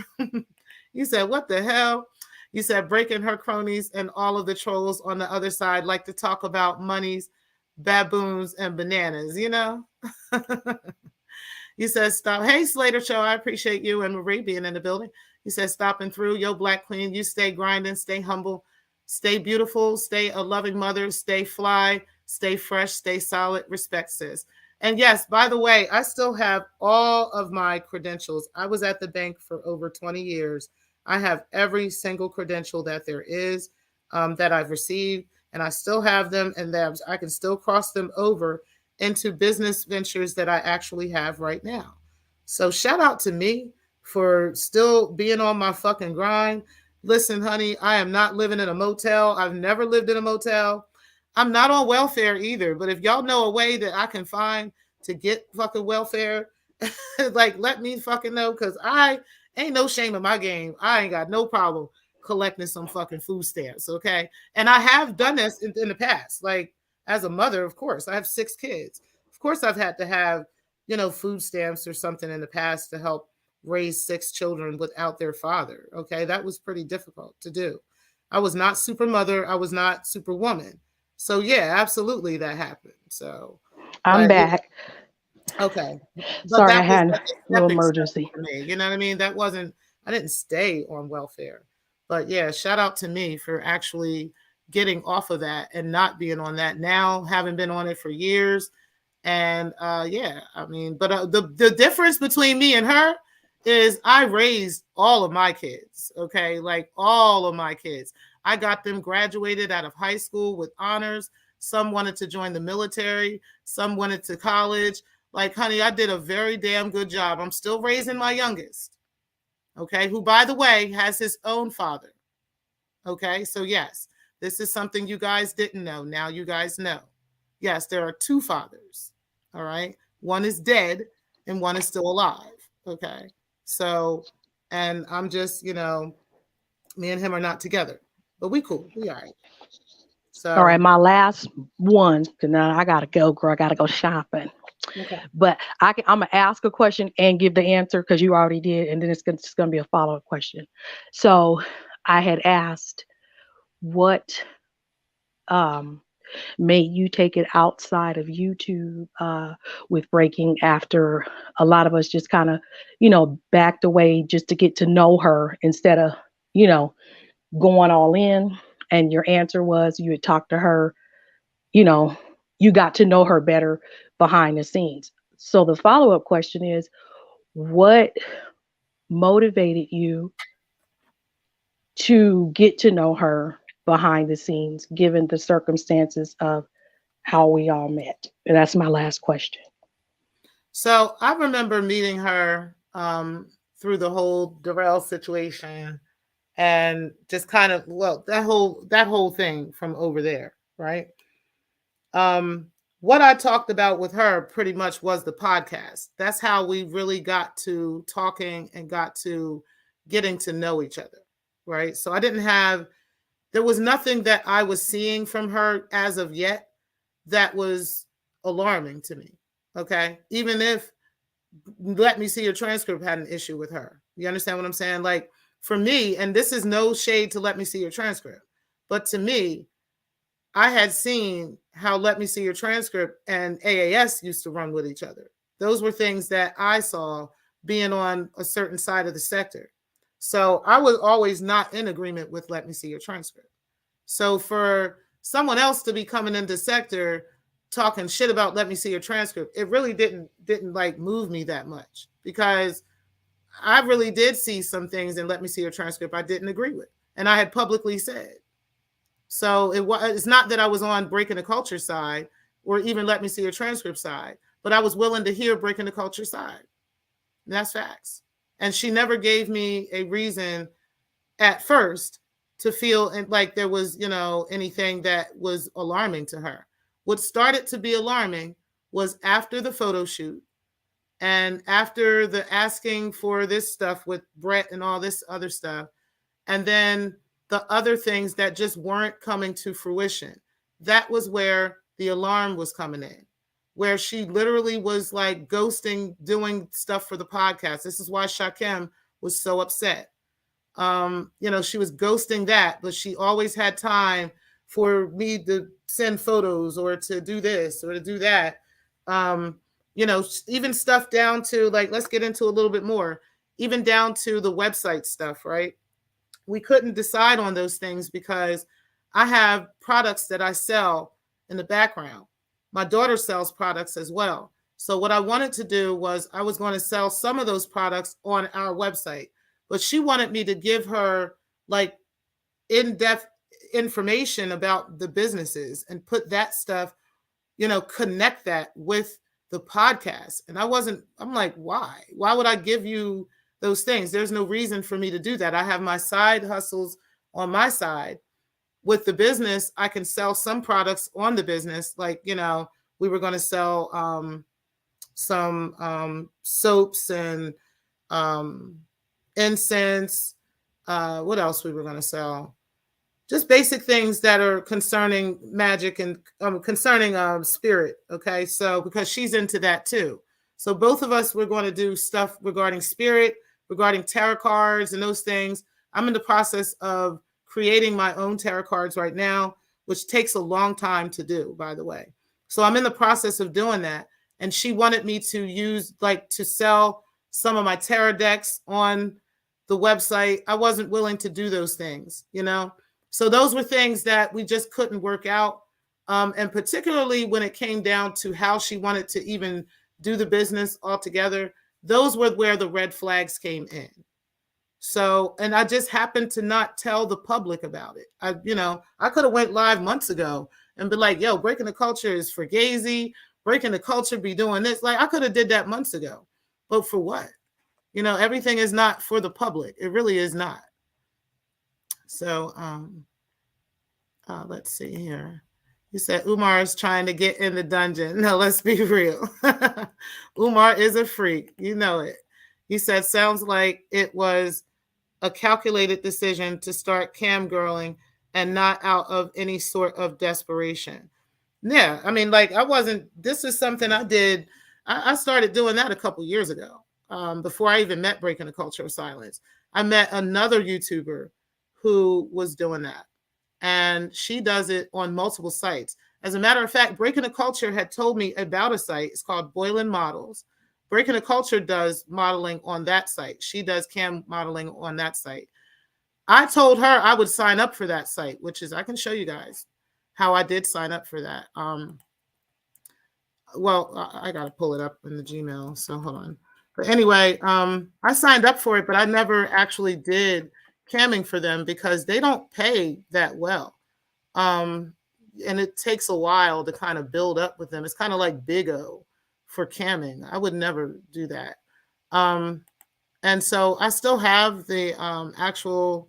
B: You said, what the hell? You said breaking her cronies and all of the trolls on the other side like to talk about monies, baboons, and bananas, You said stop. Hey, Slater Show, I appreciate you and Marie being in the building. You said stopping through. Yo, Black Queen, you stay grinding, stay humble, stay beautiful, stay a loving mother, stay fly, stay fresh, stay solid. Respect, sis. And yes, by the way, I still have all of my credentials. I was at the bank for over 20 years. I have every single credential that there is that I've received, and I still have them, and I can still cross them over into business ventures that I actually have right now. So shout out to me for still being on my fucking grind. Listen, honey, I am not living in a motel. I've never lived in a motel. I'm not on welfare either, but if y'all know a way that I can find to get fucking welfare, like, let me fucking know, because I ain't no shame in my game. I ain't got no problem collecting some fucking food stamps, okay? And I have done this in the past. Like, as a mother, of course, I have 6 kids. Of course, I've had to have, food stamps or something in the past to help raise 6 children without their father, okay? That was pretty difficult to do. I was not super mother. I was not super woman. So, yeah, absolutely that happened. So,
C: I'm back.
B: Okay. But
C: Sorry, I
B: that was
C: had
B: like
C: a
B: a
C: little
B: stepping stone
C: emergency.
B: for me. You know what I mean? I didn't stay on welfare. But yeah, shout out to me for actually getting off of that and not being on that now, having been on it for years. And yeah, I mean, but the difference between me and her is I raised all of my kids, okay? Like, all of my kids. I got them graduated out of high school with honors. Some wanted to join the military. Some went to college. Like, honey, I did a very damn good job. I'm still raising my youngest, okay, who, by the way, has his own father. Okay, so yes, this is something you guys didn't know. Now you guys know. Yes, there are 2 fathers. All right, one is dead and one is still alive. Okay, so, and I'm just, me and him are not together, but we cool. We all right. So,
C: All right, my last one, because now I gotta go, girl. I gotta go shopping.
B: okay.
C: But I'm gonna ask a question and give the answer because you already did, and then it's gonna be a follow up question. So I had asked what made you take it outside of YouTube with breaking after a lot of us just kind of, backed away just to get to know her instead of, you know, going all in. And your answer was you had talked to her, you know, you got to know her better behind the scenes. So the follow up question is what motivated you to get to know her behind the scenes, given the circumstances of how we all met? And that's my last question.
B: So I remember meeting her through the whole Darrell situation and just kind of, well, that whole thing from over there, right? what I talked about with her pretty much was the podcast. That's how we really got to talking and got to getting to know each other. Right. So there was nothing that I was seeing from her as of yet that was alarming to me. Okay. Even if Let Me See Your Transcript had an issue with her. You understand what I'm saying? Like for me, and this is no shade to Let Me See Your Transcript, but to me, I had seen how Let Me See Your Transcript and AAS used to run with each other. Those were things that I saw being on a certain side of the sector. So I was always not in agreement with Let Me See Your Transcript. So for someone else to be coming into sector talking shit about Let Me See Your Transcript, it really didn't like move me that much, because I really did see some things in Let Me See Your Transcript I didn't agree with, and I had publicly said. So it's not that I was on Breaking the Culture side or even Let Me See Your Transcript side, but I was willing to hear Breaking the Culture side. And that's facts. And she never gave me a reason at first to feel like there was, anything that was alarming to her. What started to be alarming was after the photo shoot and after the asking for this stuff with Brett and all this other stuff, and then the other things that just weren't coming to fruition. That was where the alarm was coming in, where she literally was like ghosting, doing stuff for the podcast. This is why Shakem was so upset. She was ghosting that, but she always had time for me to send photos or to do this or to do that. Even stuff down to like, let's get into a little bit more, even down to the website stuff, right? We couldn't decide on those things because I have products that I sell in the background. My daughter sells products as well. So what I wanted to do was I was going to sell some of those products on our website, but she wanted me to give her like in-depth information about the businesses and put that stuff, connect that with the podcast. And I'm like, why? Why would I give you those things? There's no reason for me to do that. I have my side hustles on my side. With the business, I can sell some products on the business. Like, we were going to sell some soaps and incense. What else we were going to sell? Just basic things that are concerning magic and concerning spirit. Okay. So because she's into that too. So both of us, we're going to do stuff regarding spirit, regarding tarot cards and those things. I'm in the process of creating my own tarot cards right now, which takes a long time to do, by the way. So I'm in the process of doing that. And she wanted me to sell some of my tarot decks on the website. I wasn't willing to do those things, So those were things that we just couldn't work out. And particularly when it came down to how she wanted to even do the business altogether, those were where the red flags came in. So, and I just happened to not tell the public about it. I could have went live months ago and be like, yo, Breaking the Culture is for Gazy. Breaking the Culture be doing this. Like I could have did that months ago. But for what? Everything is not for the public. It really is not. So, let's see here. You said Umar is trying to get in the dungeon. No, let's be real. Umar is a freak. You know it. He said, sounds like it was a calculated decision to start cam girling and not out of any sort of desperation. Yeah, I mean, like this is something I did. I started doing that a couple years ago, before I even met Breaking the Culture of Silence. I met another YouTuber who was doing that. And she does it on multiple sites. As a matter of fact, Breaking the Culture had told me about a site. It's called Boylan Models. Breaking the Culture does modeling on that site. She does cam modeling on that site. I told her I would sign up for that site, which is, I can show you guys how I did sign up for that. Well, I got to pull it up in the Gmail. So hold on. But anyway, I signed up for it, but I never actually did camming for them because they don't pay that well. And it takes a while to kind of build up with them. It's kind of like Big O for camming. I would never do that. And so I still have the actual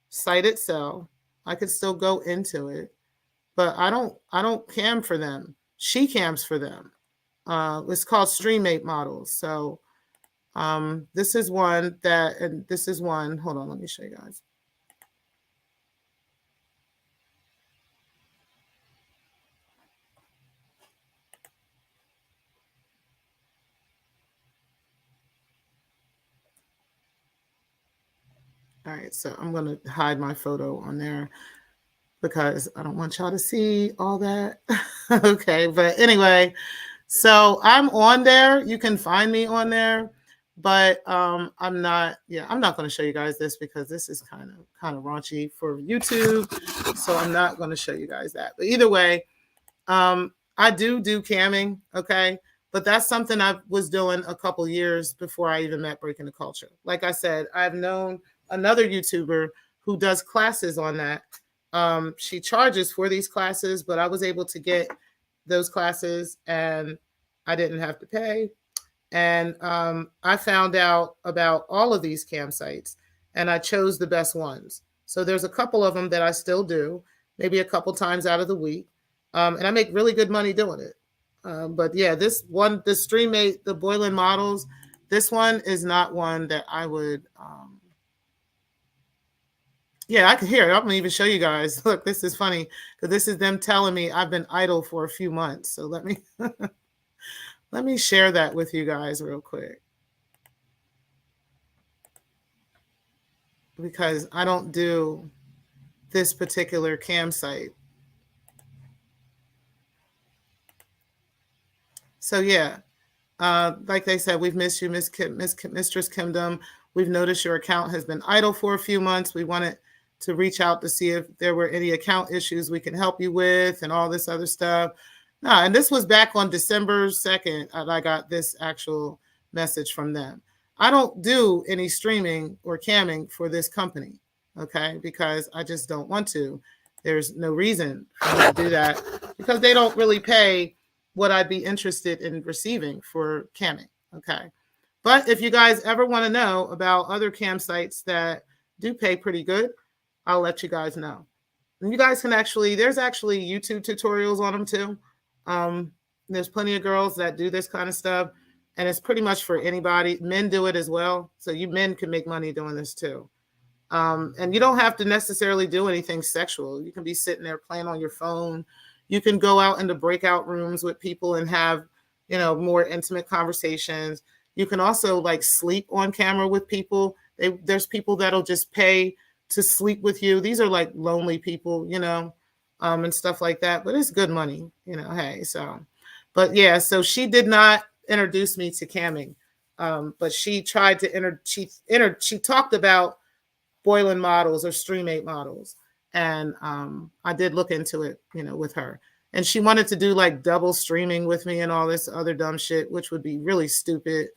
B: site itself. I could still go into it, but I don't cam for them. she cams for them. It's called StreamMate Models. So this is one that, and this is one. Hold on, let me show you guys. All right, so I'm going to hide my photo on there because I don't want y'all to see all that. Okay, but anyway, so I'm on there. You can find me on there, but I'm not going to show you guys this because this is kind of raunchy for YouTube. So I'm not going to show you guys that. But either way, I do camming, okay? But that's something I was doing a couple years before I even met Breaking the Culture. Like I said, I've known another YouTuber who does classes on that. She charges for these classes, but I was able to get those classes and I didn't have to pay. And I found out about all of these campsites and I chose the best ones. So there's a couple of them that I still do, maybe a couple times out of the week. And I make really good money doing it. But yeah, this one, the StreamMate, the Boylan Models, this one is not one that I would. Yeah, I can hear it. I'm gonna even show you guys. Look, this is funny because this is them telling me I've been idle for a few months. So let me let me share that with you guys real quick because I don't do this particular campsite. So yeah, like they said, we've missed you, Mistress Kimdom. We've noticed your account has been idle for a few months. We wanted to reach out to see if there were any account issues we can help you with and all this other stuff. No, and this was back on December 2nd. I got this actual message from them. I don't do any streaming or camming for this company, okay, because I just don't want to. There's no reason for me to do that because they don't really pay what I'd be interested in receiving for camming, okay? But if you guys ever want to know about other campsites that do pay pretty good, I'll let you guys know. And you guys can there's actually YouTube tutorials on them too. There's plenty of girls that do this kind of stuff, and it's pretty much for anybody. Men do it as well. So you men can make money doing this too. And you don't have to necessarily do anything sexual. You can be sitting there playing on your phone. You can go out into breakout rooms with people and have, more intimate conversations. You can also like sleep on camera with people. There's people that'll just pay to sleep with you. These are like lonely people, and stuff like that. But it's good money, hey, so. But yeah, so she did not introduce me to camming. But she tried to she talked about Boylan Models or StreamMate Models. And I did look into it, with her. And she wanted to do like double streaming with me and all this other dumb shit, which would be really stupid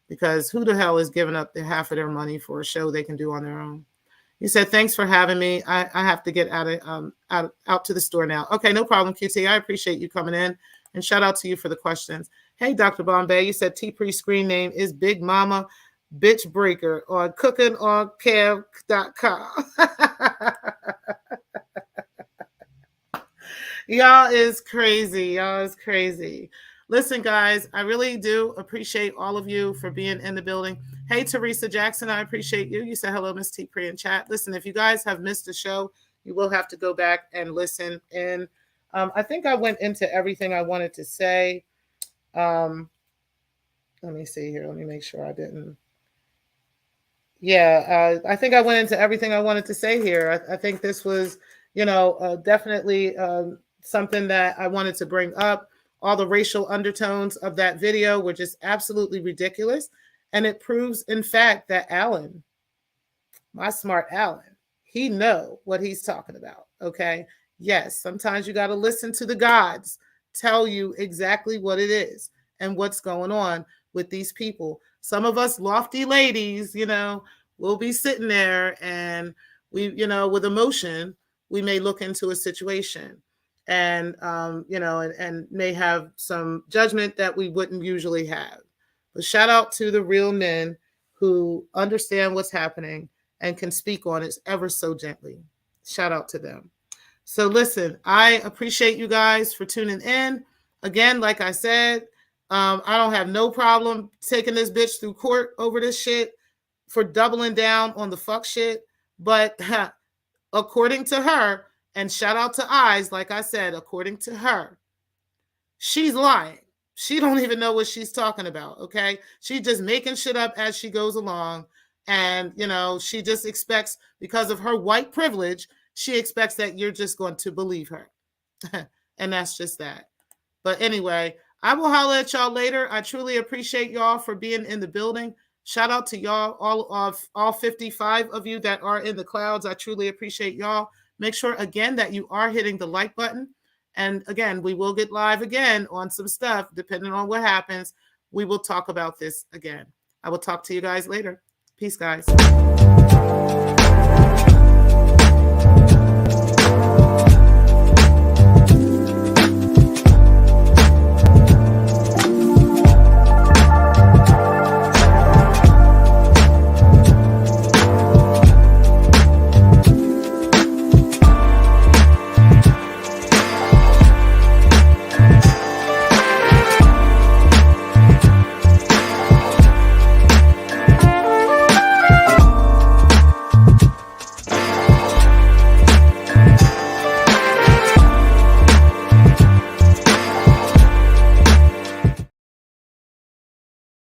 B: because who the hell is giving up half of their money for a show they can do on their own? You said, thanks for having me. I have to get out to the store now. Okay, no problem, QT. I appreciate you coming in. And shout out to you for the questions. Hey, Dr. Bombay, you said T-Pre screen name is Big Mama Bitch Breaker on cookingoncam.com. Y'all is crazy. Listen, guys, I really do appreciate all of you for being in the building. Hey, Teresa Jackson, I appreciate you. You said hello, Miss T-Pre in chat. Listen, if you guys have missed the show, you will have to go back and listen in. I think I went into everything I wanted to say. Let me see here. Let me make sure I didn't. Yeah, I think I went into everything I wanted to say here. I think this was, definitely something that I wanted to bring up. All the racial undertones of that video were just absolutely ridiculous. And it proves, in fact, that Alan, my smart Alan, he know what he's talking about, okay? Yes, sometimes you got to listen to the gods tell you exactly what it is and what's going on with these people. Some of us lofty ladies, we'll be sitting there and we, with emotion, we may look into a situation and, and may have some judgment that we wouldn't usually have. But shout out to the real men who understand what's happening and can speak on it ever so gently. Shout out to them. So listen, I appreciate you guys for tuning in. Again, like I said, I don't have no problem taking this bitch through court over this shit for doubling down on the fuck shit. But according to her, and shout out to Eyes, like I said, according to her, she's lying. She don't even know what she's talking about, okay? She's just making shit up as she goes along. And, you know, she just expects, because of her white privilege, she expects that you're just going to believe her. And that's just that. But anyway, I will holler at y'all later. I truly appreciate y'all for being in the building. Shout out to y'all, all 55 of you that are in the clouds. I truly appreciate y'all. Make sure, again, that you are hitting the like button. And again, we will get live again on some stuff, depending on what happens. We will talk about this again. I will talk to you guys later. Peace, guys.